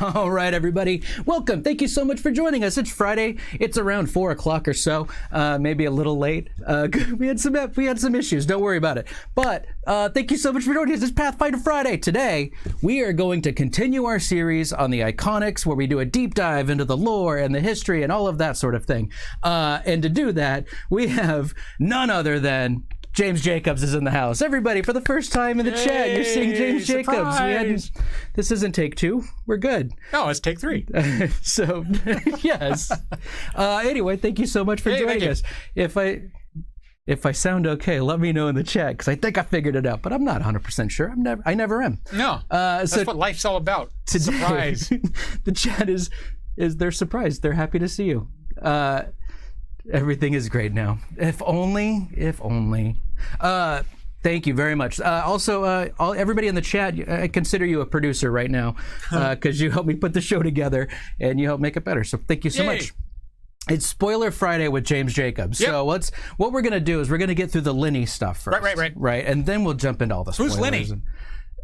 All right, everybody. Welcome. Thank you so much for joining us. It's Friday. It's around 4 o'clock or so, maybe a little late. We had some issues. Don't worry about it. But thank you so much for joining us. It's Pathfinder Friday. Today, we are going to continue our series on the Iconics, where we do a deep dive into the lore and the history and all of that sort of thing. And to do that, we have none other than James Jacobs is in the house. Everybody, for the first time in the chat, you're seeing James Jacobs. This isn't take 2. We're good. No, it's take 3. So, yes. Anyway, thank you so much for joining us. If I sound okay, let me know in the chat, because I think I figured it out, but I'm not 100% sure. I never am. No, that's what life's all about. Today, surprise. The chat is they're surprised. They're happy to see you. Everything is great now. If only. Thank you very much. Also, everybody in the chat, I consider you a producer right now, because you helped me put the show together and you helped make it better. So thank you so much. It's Spoiler Friday with James Jacobs. Yep. So what we're going to do is we're going to get through the Linny stuff first. Right. And then we'll jump into all the spoilers. Who's Linny?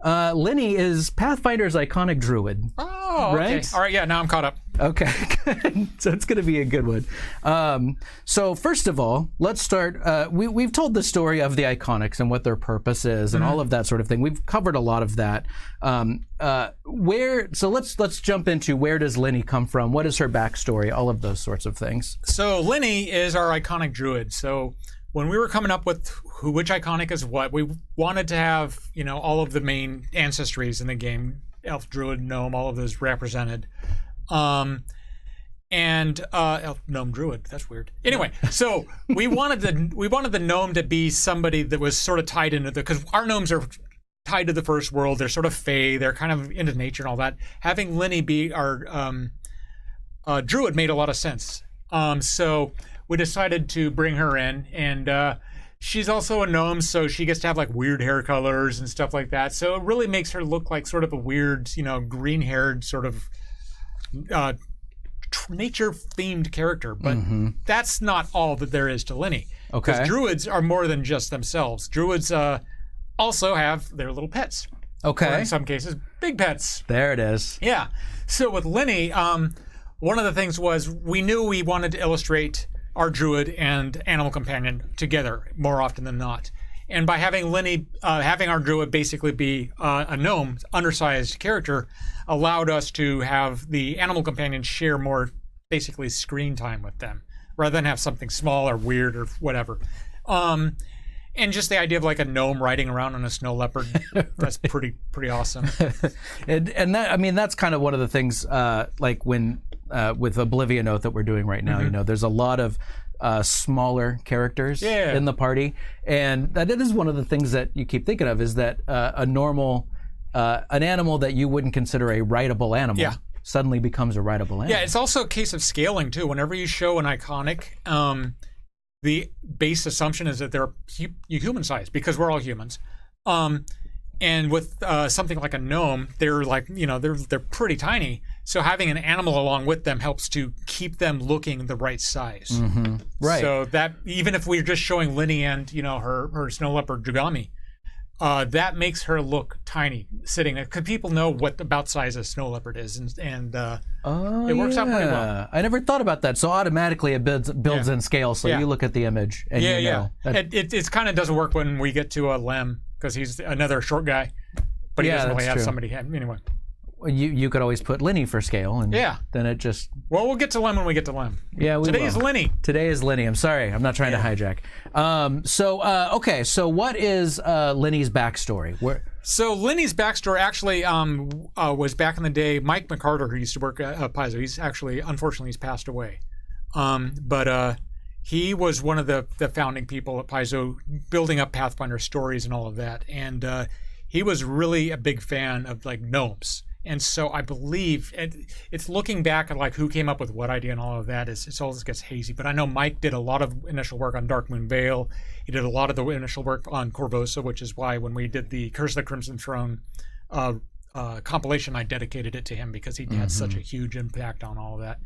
Linny is Pathfinder's Iconic Druid. Oh, right? Okay. All right, yeah, now I'm caught up. Okay, good. So it's going to be a good one. So first of all, let's start. We've told the story of the Iconics and what their purpose is and all of that sort of thing. We've covered a lot of that. So let's jump into where does Linny come from? What is her backstory? All of those sorts of things. So Linny is our Iconic Druid. So when we were coming up with which Iconic is what, we wanted to have, all of the main ancestries in the game, elf, druid, gnome, all of those represented. Elf, gnome, druid, that's weird. Anyway, so we wanted the gnome to be somebody that was sort of tied into because our gnomes are tied to the first world. They're sort of fey. They're kind of into nature and all that. Having Linny be our druid made a lot of sense. So we decided to bring her in, and she's also a gnome, so she gets to have like weird hair colors and stuff like that. So it really makes her look like sort of a weird, green-haired sort of nature-themed character. But that's not all that there is to Linny. Okay. Because druids are more than just themselves. Druids also have their little pets. Okay. Or in some cases, big pets. There it is. Yeah. So with Linny, one of the things was we knew we wanted to illustrate our druid and animal companion together more often than not. And by having Linny, having our druid basically be a gnome, undersized character, allowed us to have the animal companion share more basically screen time with them, rather than have something small or weird or whatever. And just the idea of like a gnome riding around on a snow leopard, that's pretty awesome. and that, that's kind of one of the things, like when with Oblivion Oath that we're doing right now, there's a lot of smaller characters in the party, and that is one of the things that you keep thinking of is that an animal that you wouldn't consider a rideable animal suddenly becomes a rideable animal. Yeah, it's also a case of scaling too. Whenever you show an Iconic, the base assumption is that they're human sized because we're all humans. And with something like a gnome, they're like, they're pretty tiny. So having an animal along with them helps to keep them looking the right size. Right. So that even if we're just showing Linny and her snow leopard Dragami, that makes her look tiny sitting there because people know what about size a snow leopard is, and it works out pretty well. I never thought about that. So automatically it builds in scale. So you look at the image and you know. It kind of doesn't work when we get to a Lem because he's another short guy, but he doesn't really have somebody. Anyway. You could always put Linny for scale, and then it just... Well, we'll get to Lem when we get to Lem. Yeah, Today is Linny. Today is Linny. I'm sorry. I'm not trying to hijack. Okay, so what is Linny's backstory? So Linny's backstory actually was back in the day, Mike McCarter, who used to work at Paizo, unfortunately, he's passed away. But he was one of the founding people at Paizo, building up Pathfinder stories and all of that. And he was really a big fan of like gnomes. And so I believe it's looking back at like who came up with what idea and all of that. It all gets hazy. But I know Mike did a lot of initial work on Darkmoon Vale. He did a lot of the initial work on Corvosa, which is why when we did the Curse of the Crimson Throne compilation, I dedicated it to him because he had such a huge impact on all of that.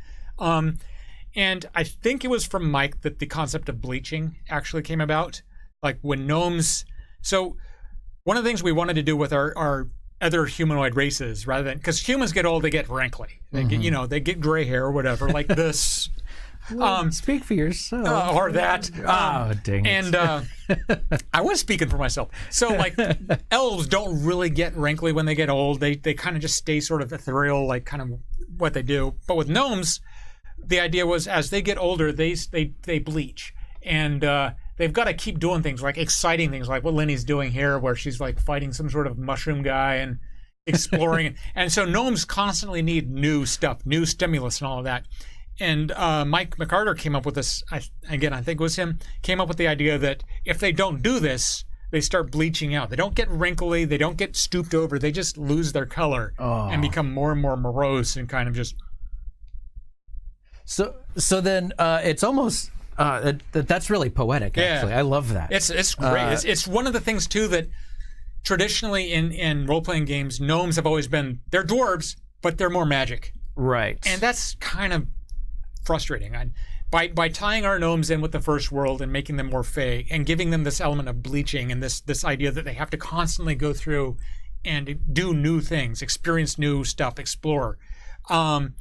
And I think it was from Mike that the concept of bleaching actually came about. Like when gnomes... So one of the things we wanted to do with our other humanoid races rather than because humans get old, they get wrinkly, they get they get gray hair or whatever like this. Speak for yourself. Or that. Dang it. And I was speaking for myself. So like elves don't really get wrinkly when they get old. They kind of just stay sort of ethereal, like kind of what they do. But with gnomes, the idea was as they get older, they bleach. And they've got to keep doing things like exciting things like what Linny's doing here, where she's like fighting some sort of mushroom guy and exploring. And so gnomes constantly need new stuff, new stimulus and all of that. And Mike McCarter came up with this, I think it was him, came up with the idea that if they don't do this, they start bleaching out. They don't get wrinkly, they don't get stooped over, they just lose their color and become more and more morose and kind of just... So then it's almost... that's really poetic, actually. I love that. It's great. It's one of the things, too, that traditionally in role-playing games, gnomes have always been... They're dwarves, but they're more magic. Right. And that's kind of frustrating. By tying our gnomes in with the first world and making them more fey and giving them this element of bleaching and this idea that they have to constantly go through and do new things, experience new stuff, explore. And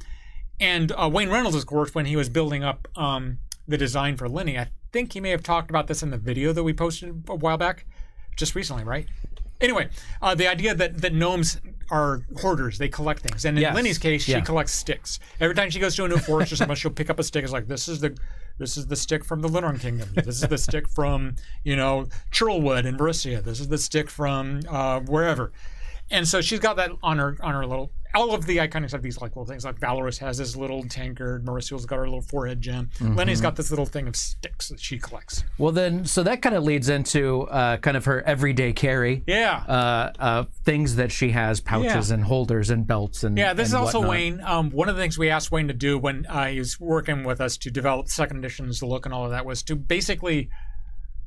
Wayne Reynolds, of course, when he was building up the design for Lenny, I think he may have talked about this in the video that we posted a while back, just recently, right? Anyway, the idea that gnomes are hoarders, they collect things. And in Lenny's case, she collects sticks. Every time she goes to a new forest or something, she'll pick up a stick. It's like, this is the stick from the Linneys Kingdom. This is the stick from, Churlwood in Varissia. This is the stick from wherever. And so she's got that on her little... All of the Iconics have these like little things. Like Valorous has this little tankard. Marissa's got her little forehead gem. Lenny's got this little thing of sticks that she collects. Well, then, so that kind of leads into kind of her everyday carry. Yeah. Things that she has, pouches and holders and belts and this is also whatnot. Wayne. One of the things we asked Wayne to do when he was working with us to develop second editions, the look and all of that, was to basically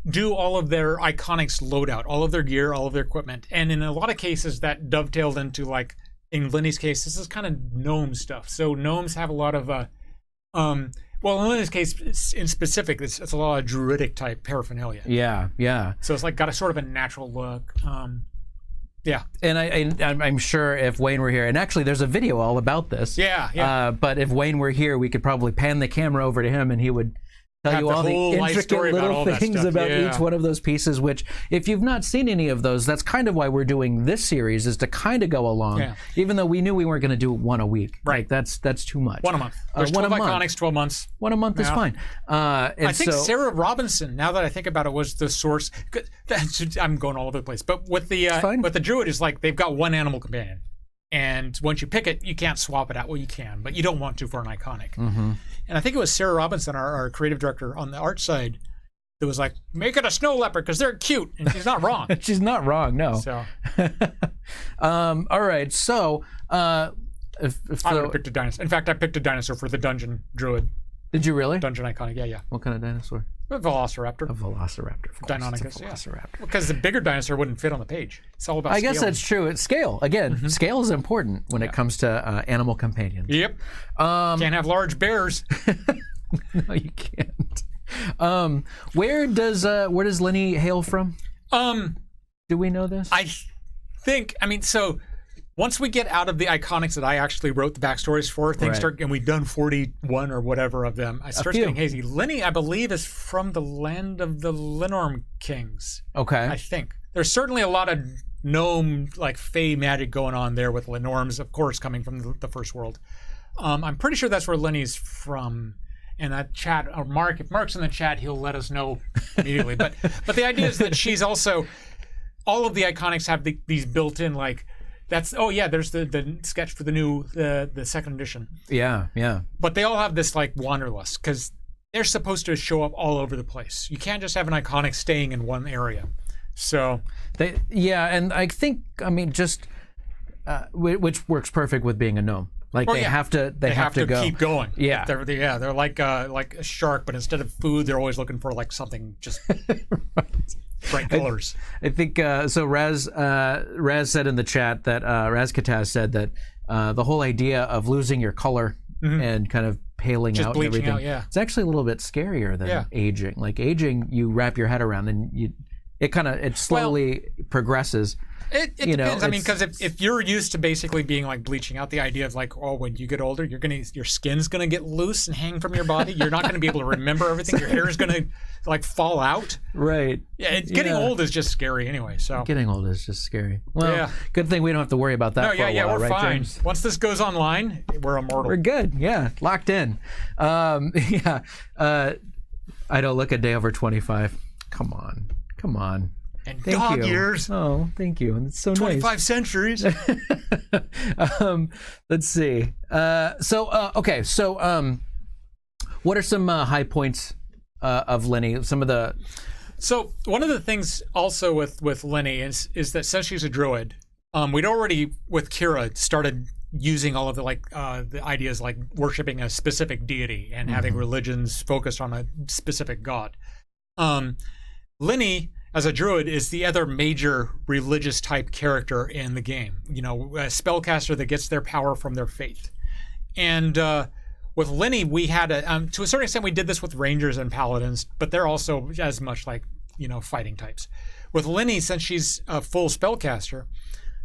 do all of their Iconics loadout, all of their gear, all of their equipment. And in a lot of cases, that dovetailed into like, in Linny's case, this is kind of gnome stuff. So gnomes have a lot of, in Linny's case, in specific, it's a lot of druidic type paraphernalia. Yeah. So it's like got a sort of a natural look. Yeah. And I'm sure if Wayne were here, and actually there's a video all about this. Yeah. But if Wayne were here, we could probably pan the camera over to him and he would tell you all the intricate little things about each one of those pieces, which if you've not seen any of those, that's kind of why we're doing this series, is to kind of go along, even though we knew we weren't going to do one a week. Right. Like, that's too much. One a month. There's 12 Iconics, 12 months. One a month is fine. I think Sarah Robinson, now that I think about it, was the source. I'm going all over the place. But with the Druid, is like they've got one animal companion. And once you pick it, you can't swap it out. Well, you can, but you don't want to for an Iconic. And I think it was Sarah Robinson, our creative director on the art side, that was like, make it a snow leopard because they're cute. And she's not wrong. She's not wrong, no. So, all right, so... I would have picked a dinosaur. In fact, I picked a dinosaur for the Dungeon Druid. Did you really? Dungeon Iconic, yeah. What kind of dinosaur? A Velociraptor. A Velociraptor, of course. Deinonychus, it's a Velociraptor. Because the bigger dinosaur wouldn't fit on the page. It's all about I scale. guess that's true. It's scale. Again, scale is important when it comes to animal companions. Yep. Can't have large bears. No, you can't. Where does Lenny hail from? Do we know this? I think, so once we get out of the Iconics that I actually wrote the backstories for, things start, and we've done 41 or whatever of them, I start getting hazy. Lenny, I believe, is from the land of the Linneys Kings. Okay. I think. There's certainly a lot of gnome, like, fey magic going on there with Linneys, of course, coming from the First World. I'm pretty sure that's where Lenny's from. And that chat, or Mark, if Mark's in the chat, he'll let us know immediately. But the idea is that she's also, all of the Iconics have these built-in, like, there's the sketch for the second edition. Yeah. But they all have this like wanderlust because they're supposed to show up all over the place. You can't just have an Iconic staying in one area. So and I think which works perfect with being a gnome. Like they have to go. Keep going. Yeah. They're like a shark, but instead of food, they're always looking for like something just bright colors. I think so. Raz said in the chat that Raz Kataz said that the whole idea of losing your color and kind of paling just out and everything, it's actually a little bit scarier than aging. Like aging, you wrap your head around and it slowly progresses. It depends. I mean, because if you're used to basically being like bleaching out, the idea of like, oh, when you get older, your skin's gonna get loose and hang from your body. You're not gonna be able to remember everything. Your hair is gonna like fall out. Right. Yeah. Getting old is just scary anyway. So getting old is just scary. Well, good thing we don't have to worry about that. We're right, fine. James? Once this goes online, we're immortal. We're good. Yeah, locked in. I don't look a day over 25. Come on. And thank dog you. years. Oh, thank you. It's so 25 centuries. Let's see. What are some high points of Lenny? Some of the. So one of the things also with Lenny is that since she's a druid, we'd already with Kira started using all of the ideas like worshiping a specific deity and having religions focused on a specific god. Linny, as a druid, is the other major religious type character in the game. You know, a spellcaster that gets their power from their faith. And with Lenny, we had to a certain extent, we did this with rangers and paladins, but they're also as much like, fighting types. With Lenny, since she's a full spellcaster,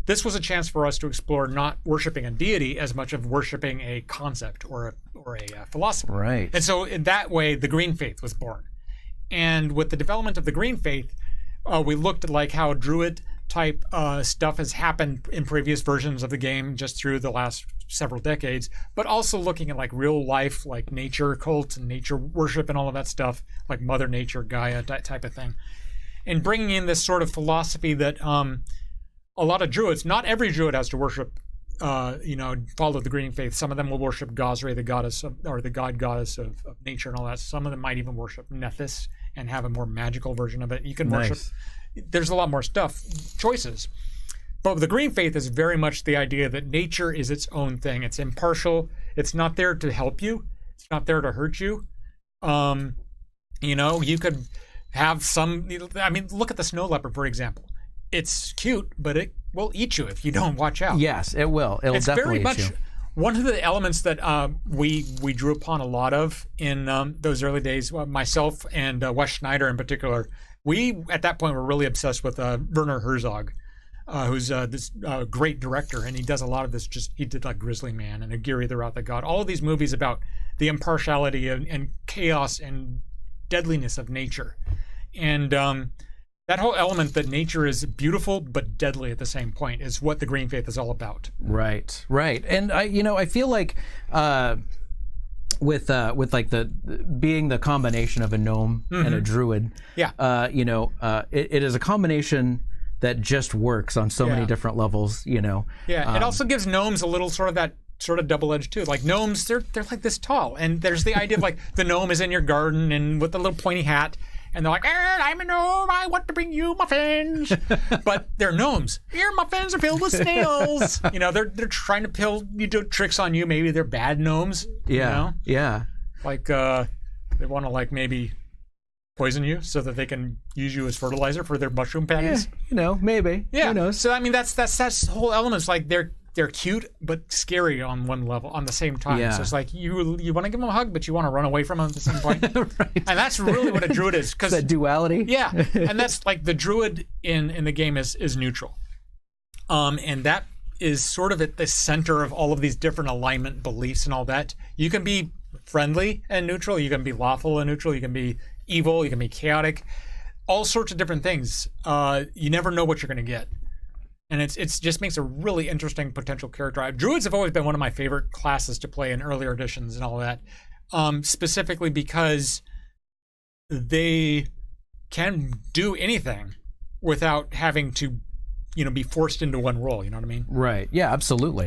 this was a chance for us to explore not worshiping a deity as much of worshiping a concept or a philosophy. Right. And so in that way, the Green Faith was born. And with the development of the Green Faith, we looked at like how druid type stuff has happened in previous versions of the game just through the last several decades, but also looking at like real life, like nature cults and nature worship and all of that stuff, like Mother Nature, Gaia, that type of thing. And bringing in this sort of philosophy that a lot of druids, not every druid has to worship, follow the Green Faith. Some of them will worship Gosri, the goddess or the goddess of nature and all that. Some of them might even worship Nethys and have a more magical version of it. You can worship. There's a lot more choices. But the Green Faith is very much the idea that nature is its own thing. It's impartial. It's not there to help you. It's not there to hurt you. You could have some. I mean, look at the snow leopard, for example. It's cute, but it will eat you if you don't watch out. Yes, it will. It'll definitely eat you. One of the elements that we drew upon a lot of in those early days, myself and Wes Schneider in particular, we at that point were really obsessed with Werner Herzog, who's this great director, and he does a lot of this. He did like Grizzly Man and Agiri the Wrath of God, all of these movies about the impartiality and chaos and deadliness of nature, and that whole element that nature is beautiful but deadly at the same point is what the Green Faith is all about. Right. And I feel like with like being the combination of a gnome and a druid, it is a combination that just works on so many different levels. It also gives gnomes a little sort of that sort of double-edged too. Like gnomes, they're like this tall, and there's the idea of like the gnome is in your garden and with the little pointy hat. And they're like, I'm a gnome, I want to bring you muffins. But they're gnomes. Your muffins are filled with snails. They're trying to do tricks on you. Maybe they're bad gnomes. Yeah. Like they want to like maybe poison you so that they can use you as fertilizer for their mushroom patties. Maybe. Yeah. Who knows? So I mean that's the whole element. It's like they're cute but scary on one level on the same time. Yeah. So it's like you want to give them a hug, but you want to run away from them at the same point. Right. And that's really what a druid is. Because that duality. Yeah, and that's like the druid in the game is neutral, and that is sort of at the center of all of these different alignment beliefs and all that. You can be friendly and neutral. You can be lawful and neutral. You can be evil. You can be chaotic. All sorts of different things. You never know what you're going to get. And it's just makes a really interesting potential character. Druids have always been one of my favorite classes to play in earlier editions and all that, specifically because they can do anything without having to, be forced into one role. You know what I mean? Right. Yeah. Absolutely.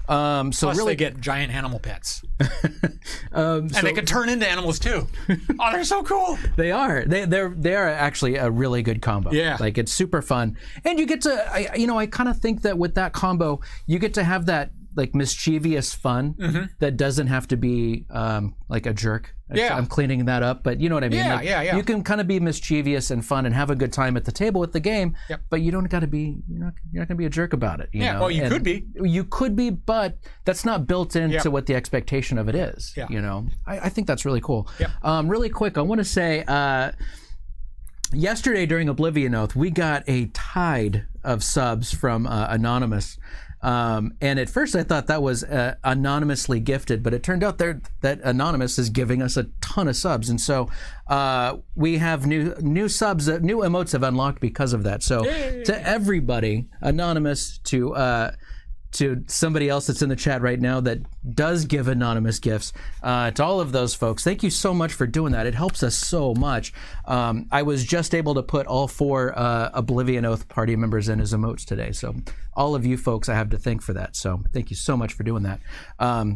Plus, they get giant animal pets, and they can turn into animals too. Oh, they're so cool. They are. They are actually a really good combo. Yeah. Like it's super fun, and you get to. I kind of think that with that combo, you get to have that like mischievous fun that doesn't have to be like a jerk. Yeah. I'm cleaning that up, but you know what I mean? Yeah, like, yeah. You can kind of be mischievous and fun and have a good time at the table with the game, but you don't got to be, you're not going to be a jerk about it. You know? Well, you could be. You could be, but that's not built into what the expectation of it is. Yeah. I think that's really cool. Yeah. Really quick, I want to say, yesterday during Oblivion Oath, we got a tide of subs from Anonymous. And at first I thought that was anonymously gifted, but it turned out that Anonymous is giving us a ton of subs. And so we have new subs, new emotes have unlocked because of that. So to everybody, Anonymous, to somebody else that's in the chat right now that does give anonymous gifts, to all of those folks, thank you so much for doing that. It helps us so much. I was just able to put all 4 Oblivion Oath party members in as emotes today. So all of you folks I have to thank for that. So thank you so much for doing that.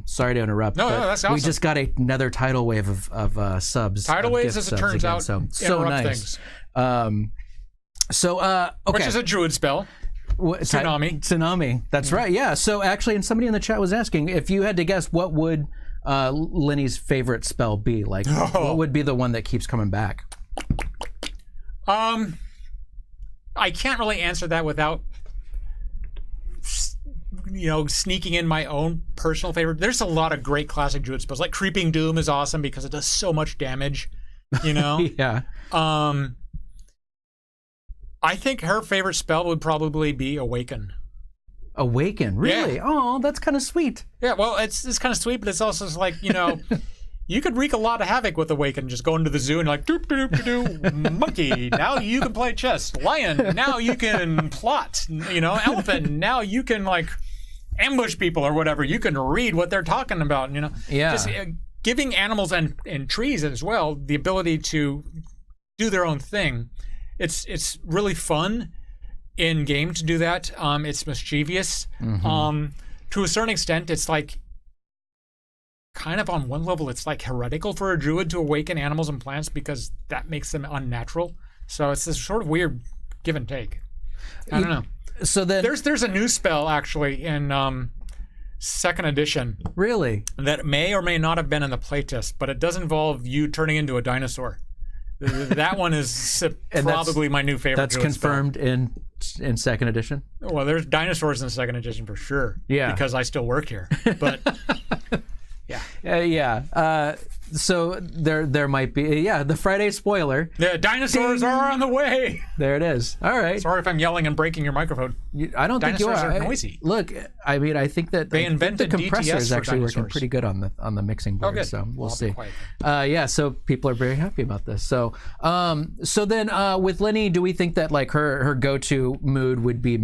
Sorry to interrupt. No, that's awesome. We just got another tidal wave of subs. Tidal waves, as it turns out, so nice. Things. Okay. Which is a druid spell. Tsunami. That's right. Yeah. So actually, and somebody in the chat was asking if you had to guess, what would Linny's favorite spell be? Like, what would be the one that keeps coming back? I can't really answer that without, sneaking in my own personal favorite. There's a lot of great classic druid spells. Like Creeping Doom is awesome because it does so much damage. Yeah. I think her favorite spell would probably be Awaken. Awaken, really? Yeah. Oh, that's kind of sweet. Yeah, well, it's kind of sweet, but it's also like, you could wreak a lot of havoc with Awaken. Just go into the zoo and like, doop, doop, doop, doop, monkey, now you can play chess. Lion, now you can plot. Elephant, now you can like ambush people or whatever. You can read what they're talking about, Yeah. Just giving animals and trees as well the ability to do their own thing. It's really fun in game to do that. It's mischievous. Mm-hmm. To a certain extent, it's like kind of on one level, it's like heretical for a druid to awaken animals and plants because that makes them unnatural. So it's this sort of weird give and take. I don't know. So then there's a new spell actually in 2nd edition. Really? That may or may not have been in the playtest, but it does involve you turning into a dinosaur. That one is probably my new favorite. That's confirmed in 2nd edition? Well, there's dinosaurs in 2nd edition for sure. Yeah. Because I still work here. But yeah. So there might be the Friday spoiler. The dinosaurs are on the way. There it is. All right. Sorry if I'm yelling and breaking your microphone. I don't think you are. Dinosaurs are noisy. Look, I mean, I think that they invented the compressor DTS is actually dinosaurs. working pretty good on the mixing board. Good. So we'll I'll see. be quiet. So people are very happy about this. So then with Lenny, do we think that like her go-to mood would be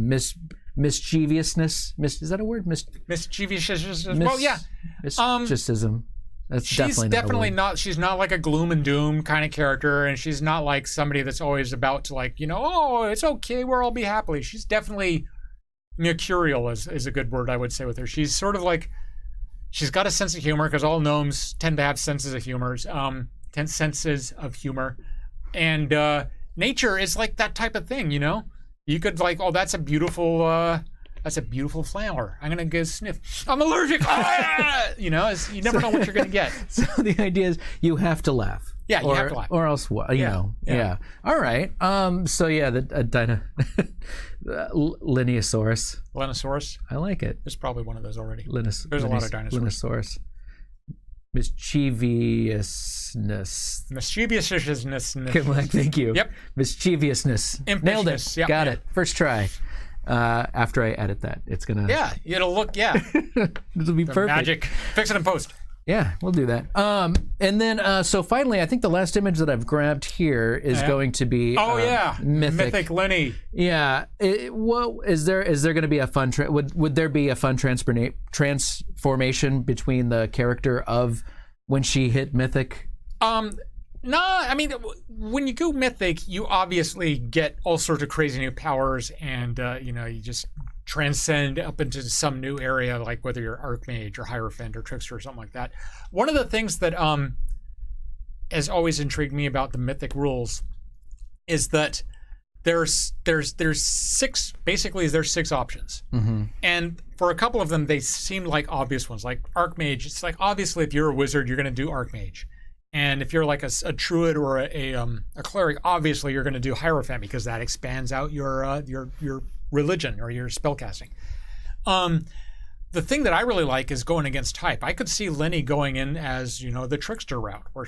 mischievousness? Is that a word? Mischievousness. Well, yeah. Mischievism. That's she's definitely not. She's not like a gloom and doom kind of character, and she's not like somebody that's always about to like, oh, it's okay, we'll all be happy. She's definitely mercurial, is a good word I would say with her. She's sort of like, she's got a sense of humor because all gnomes tend to have senses of humor, and nature is like that type of thing. You could like, oh, that's a beautiful flower. I'm gonna go sniff. I'm allergic. You never know what you're gonna get. So the idea is you have to laugh. Yeah, you have to laugh. Or else what? Yeah. All right. So yeah, Linneosaurus. Lennosaurus. I like it. There's probably one of those already. There's a lot of dinosaurs. Linneosaurus. Mischievousness. Thank you. Yep. Mischievousness. Nailed it. Yep, Got it. First try. After I edit that, it's gonna. Yeah, it'll look. Yeah, it'll be perfect. Magic. Fix it in post. Yeah, we'll do that. And then so finally, I think the last image that I've grabbed here is going to be. Mythic Lenny. Yeah. Is there going to be a fun? Would there be a fun transformation between the character of when she hit Mythic? No, I mean, when you go Mythic, you obviously get all sorts of crazy new powers, and you just transcend up into some new area, like whether you're Archmage or Hierophant or Trickster or something like that. One of the things that has always intrigued me about the Mythic rules is that there's 6 options, and for a couple of them, they seem like obvious ones, like Archmage. It's like obviously if you're a wizard, you're going to do Archmage. And if you're like a druid or a cleric, obviously you're going to do Hierophant because that expands out your religion or your spellcasting. The thing that I really like is going against type. I could see Lenny going in as the trickster route, where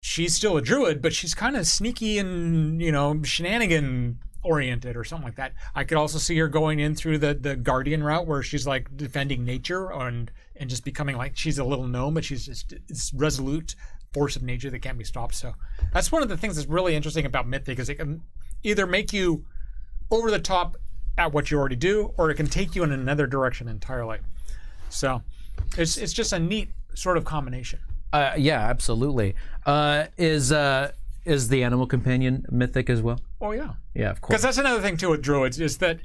she's still a druid, but she's kind of sneaky and shenanigan oriented or something like that. I could also see her going in through the guardian route where she's like defending nature and just becoming like she's a little gnome, but she's just this resolute force of nature that can't be stopped. So that's one of the things that's really interesting about Mythic is it can either make you over the top at what you already do, or it can take you in another direction entirely. So it's just a neat sort of combination. Yeah, absolutely. Is the animal companion Mythic as well? Oh yeah. Yeah, of course. Because that's another thing too with druids is that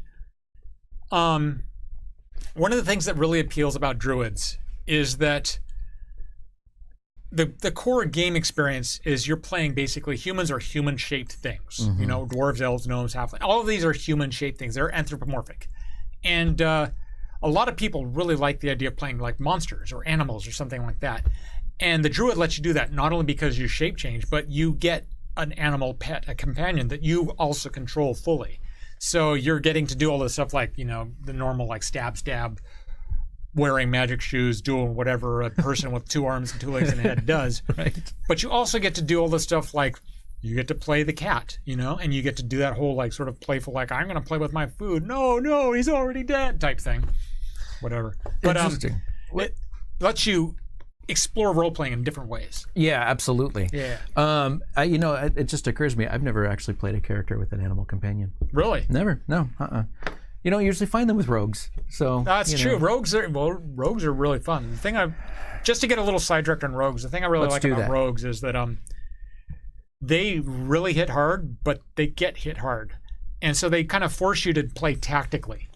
one of the things that really appeals about druids is that the core game experience is you're playing basically humans are human-shaped things. You know, dwarves, elves, gnomes, halflings. All of these are human-shaped things. They're anthropomorphic. And a lot of people really like the idea of playing like monsters or animals or something like that. And the druid lets you do that not only because you shape change, but you get an animal pet, a companion that you also control fully. So you're getting to do all this stuff like, you know, the normal like stab, wearing magic shoes, doing whatever a person with 2 arms and 2 legs and a head does. Right. But you also get to do all this stuff like you get to play the cat, you know, and you get to do that whole like sort of playful like I'm going to play with my food. No, he's already dead type thing. Whatever. But Interesting. It lets you explore role playing in different ways. Yeah, absolutely. Yeah. You know, it just occurs to me I've never actually played a character with an animal companion. Really? Never. No. You don't usually find them with rogues, so that's true. know. Rogues are really fun. The thing just to get a little sidetracked on rogues, the thing I really like about rogues is that they really hit hard, but they get hit hard, and so they kind of force you to play tactically.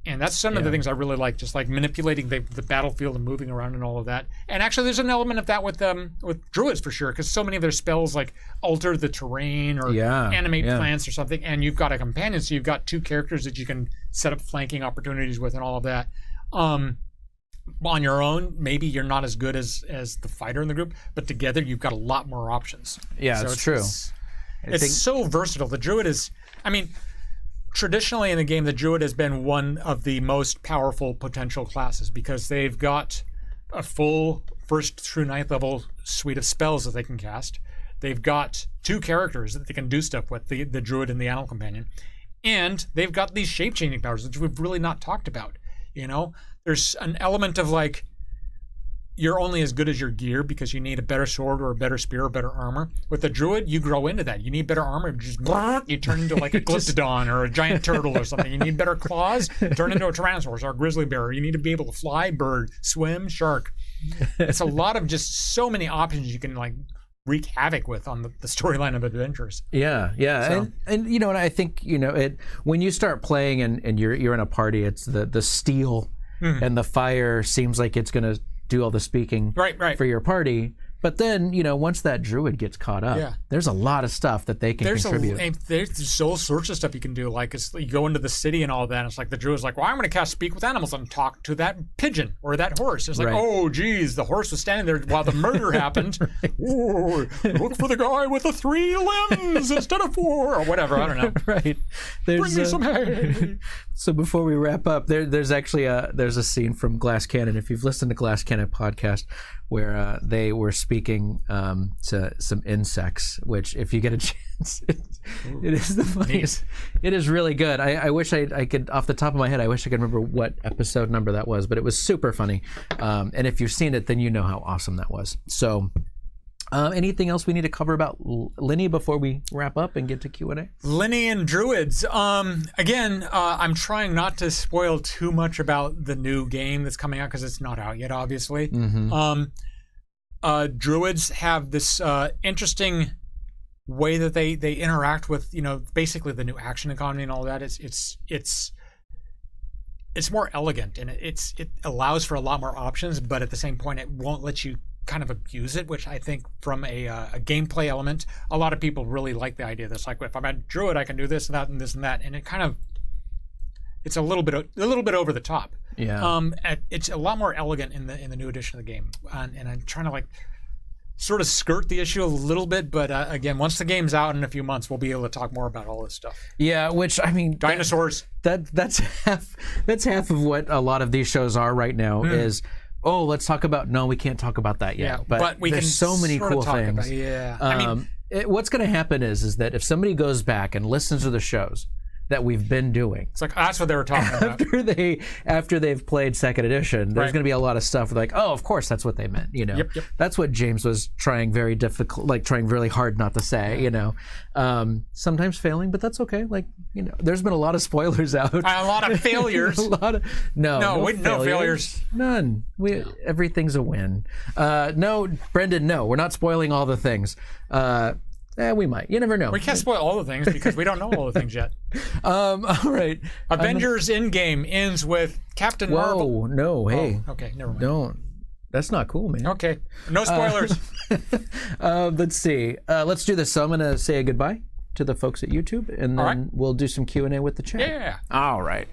And that's some of the things I really like, just like manipulating the battlefield and moving around and all of that. And actually, there's an element of that with druids for sure, because so many of their spells like alter the terrain or animate plants or something. And you've got a companion, so you've got 2 characters that you can set up flanking opportunities with and all of that. On your own, maybe you're not as good as the fighter in the group, but together you've got a lot more options. Yeah, so that's true. It's so versatile. The druid is, I mean, traditionally in the game, the druid has been one of the most powerful potential classes because they've got a full 1st through 9th level suite of spells that they can cast. They've got 2 characters that they can do stuff with, the druid and the animal companion. And they've got these shape-changing powers, which we've really not talked about. You know, there's an element of like, you're only as good as your gear because you need a better sword or a better spear or better armor. With the druid, you grow into that. You need better armor, you turn into like a glyptodon or a giant turtle or something. You need better claws, turn into a tyrannosaurus or a grizzly bear. You need to be able to fly, bird, swim, shark. It's a lot of just so many options you can like wreak havoc with on the storyline of adventures. Yeah. So. And you know, and I think, you know, when you start playing and you're in a party, it's the steel and the fire seems like it's going to do all the speaking for your party. But then, you know, once that druid gets caught up, there's a lot of stuff that they can contribute. There's all sorts of stuff you can do. Like, you go into the city and all that, and it's like the druid's like, well, I'm going to cast Speak with Animals and talk to that pigeon or that horse. It's like, oh, geez, the horse was standing there while the murder happened. Ooh, look for the guy with the 3 limbs instead of 4 or whatever. I don't know. Right. Bring me some hay. So before we wrap up, there's actually there's a scene from Glass Cannon. If you've listened to Glass Cannon podcast, where they were speaking to some insects, which if you get a chance, it is the funniest. It is really good. I wish I could, off the top of my head, I wish I could remember what episode number that was, but it was super funny. And if you've seen it, then you know how awesome that was. So anything else we need to cover about Linny before we wrap up and get to Q&A? Linny and druids. Again, I'm trying not to spoil too much about the new game that's coming out because it's not out yet, obviously. Druids have this interesting way that they interact with, you know, basically the new action economy and all that. It's more elegant and it allows for a lot more options, but at the same point, it won't let you kind of abuse it, which I think from a gameplay element, a lot of people really like the idea that's like, if I'm a druid, I can do this and that and this and that, and it's a little bit over the top. Yeah. It's a lot more elegant in the new edition of the game, and I'm trying to like sort of skirt the issue a little bit, but again, once the game's out in a few months, we'll be able to talk more about all this stuff. Yeah, which I mean, dinosaurs. That's half of what a lot of these shows are right now is. Oh, let's talk about. No, we can't talk about that yet. Yeah, but we there's can so many cool things. I mean, what's going to happen is that if somebody goes back and listens to the shows, that we've been doing. It's like that's what they were talking about. After they've played second edition, there's going to be a lot of stuff like, oh, of course that's what they meant. You know, Yep. that's what James was trying trying really hard not to say. You know, sometimes failing, but that's okay. Like, you know, there's been a lot of spoilers out. A lot of failures. No failures. None. Everything's a win. No, Brendan. No, we're not spoiling all the things. We might. You never know. We can't spoil all the things because we don't know all the things yet. All right. Avengers Endgame ends with Captain Marvel. Whoa, no, hey. Oh, okay, never mind. Don't. That's not cool, man. Okay, no spoilers. Let's see. Let's do this. So I'm going to say a goodbye to the folks at YouTube, and then we'll do some Q&A with the chat. Yeah. All right,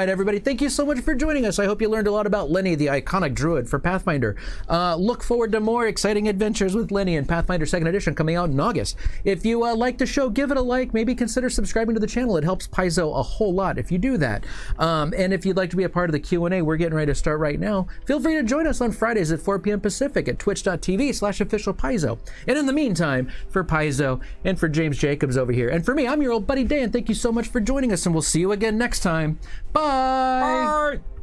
everybody. Thank you so much for joining us. I hope you learned a lot about Lenny, the Iconic Druid for Pathfinder. Look forward to more exciting adventures with Lenny and Pathfinder 2nd Edition coming out in August. If you like the show, give it a like. Maybe consider subscribing to the channel. It helps Paizo a whole lot if you do that. And if you'd like to be a part of the Q&A, we're getting ready to start right now. Feel free to join us on Fridays at 4 p.m. Pacific at twitch.tv/officialpaizo. And in the meantime, for Paizo and for James Jacobs over here, and for me, I'm your old buddy Dan. Thank you so much for joining us, and we'll see you again next time. Bye! Bye.